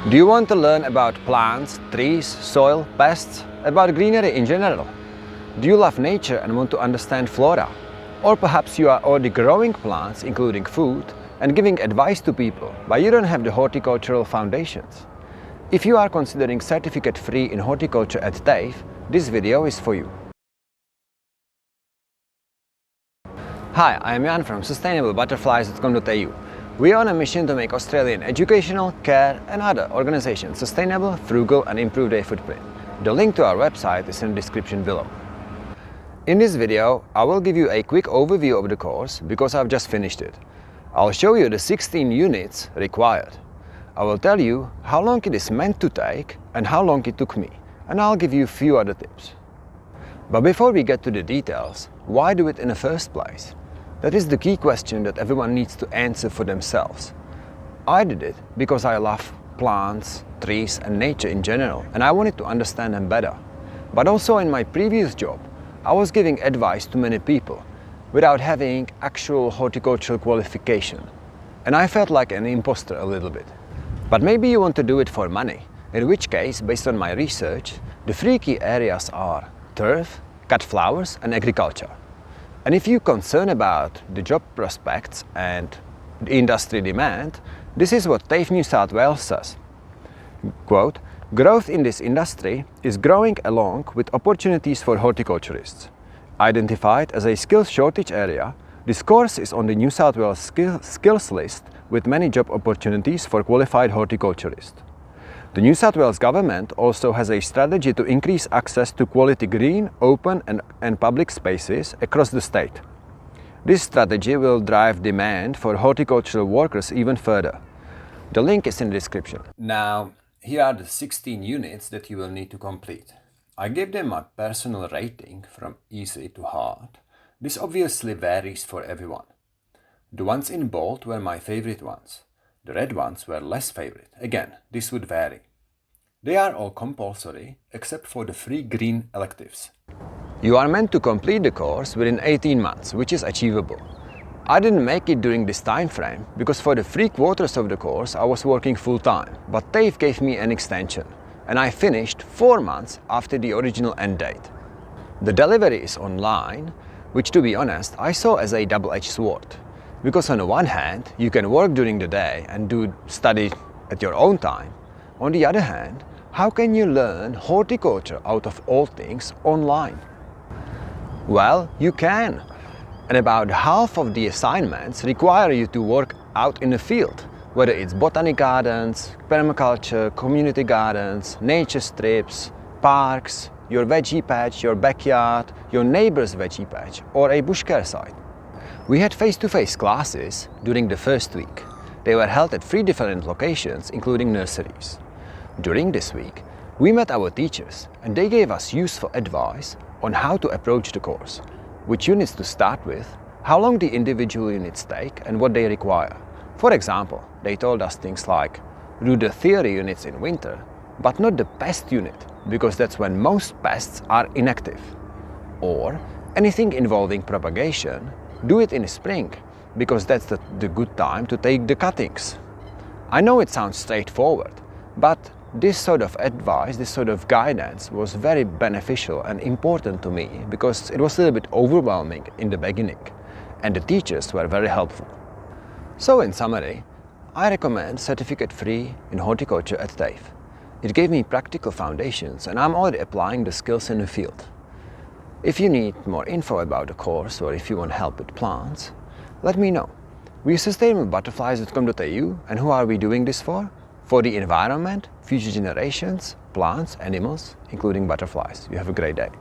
Do you want to learn about plants, trees, soil, pests, about greenery in general? Do you love nature and want to understand flora? Or perhaps you are already growing plants, including food, and giving advice to people, but you don't have the horticultural foundations. If you are considering certificate-free in horticulture at TAFE, this video is for you. Hi, I am Jan from sustainably.butterflies.com.au. We are on a mission to make Australian educational, care and other organizations sustainable, frugal and improve their footprint. The link to our website is in the description below. In this video, I will give you a quick overview of the course because I've just finished it. I'll show you the 16 units required. I will tell you how long it is meant to take and how long it took me, and I'll give you a few other tips. But before we get to the details, why do it in the first place? That is the key question that everyone needs to answer for themselves. I did it because I love plants, trees and nature in general, and I wanted to understand them better. But also in my previous job, I was giving advice to many people without having actual horticultural qualification. And I felt like an imposter a little bit. But maybe you want to do it for money, in which case, based on my research, the three key areas are turf, cut flowers and agriculture. And if you're concerned about the job prospects and the industry demand, this is what TAFE New South Wales says. Quote, "Growth in this industry is growing along with opportunities for horticulturists. Identified as a skills shortage area, this course is on the New South Wales skills list with many job opportunities for qualified horticulturists. The New South Wales government also has a strategy to increase access to quality green, open and public spaces across the state. This strategy will drive demand for horticultural workers even further. The link is in the description." Now, here are the 16 units that you will need to complete. I gave them my personal rating from easy to hard. This obviously varies for everyone. The ones in bold were my favorite ones. The red ones were less favorite. Again, this would vary. They are all compulsory except for the 3 green electives. You are meant to complete the course within 18 months, which is achievable. I didn't make it during this time frame because for the 3/4 of the course I was working full-time, but TAFE gave me an extension and I finished 4 months after the original end date. The delivery is online, which to be honest I saw as a double-edged sword. Because on the one hand, you can work during the day and do study at your own time. On the other hand, how can you learn horticulture out of all things online? Well, you can. And about half of the assignments require you to work out in the field, whether it's botanic gardens, permaculture, community gardens, nature strips, parks, your veggie patch, your backyard, your neighbor's veggie patch, or a bush care site. We had face-to-face classes during the first week. They were held at 3 different locations, including nurseries. During this week, we met our teachers and they gave us useful advice on how to approach the course, which units to start with, how long the individual units take and what they require. For example, they told us things like, do the theory units in winter, but not the pest unit, because that's when most pests are inactive. Or anything involving propagation, do it in spring, because that's the good time to take the cuttings. I know it sounds straightforward, but this sort of advice, this sort of guidance was very beneficial and important to me because it was a little bit overwhelming in the beginning, and the teachers were very helpful. So in summary, I recommend certificate-free in horticulture at TAFE. It gave me practical foundations and I'm already applying the skills in the field. If you need more info about the course or if you want help with plants, let me know. We are sustainably.butterflies.com.au, and who are we doing this for? For the environment, future generations, plants, animals, including butterflies. You have a great day.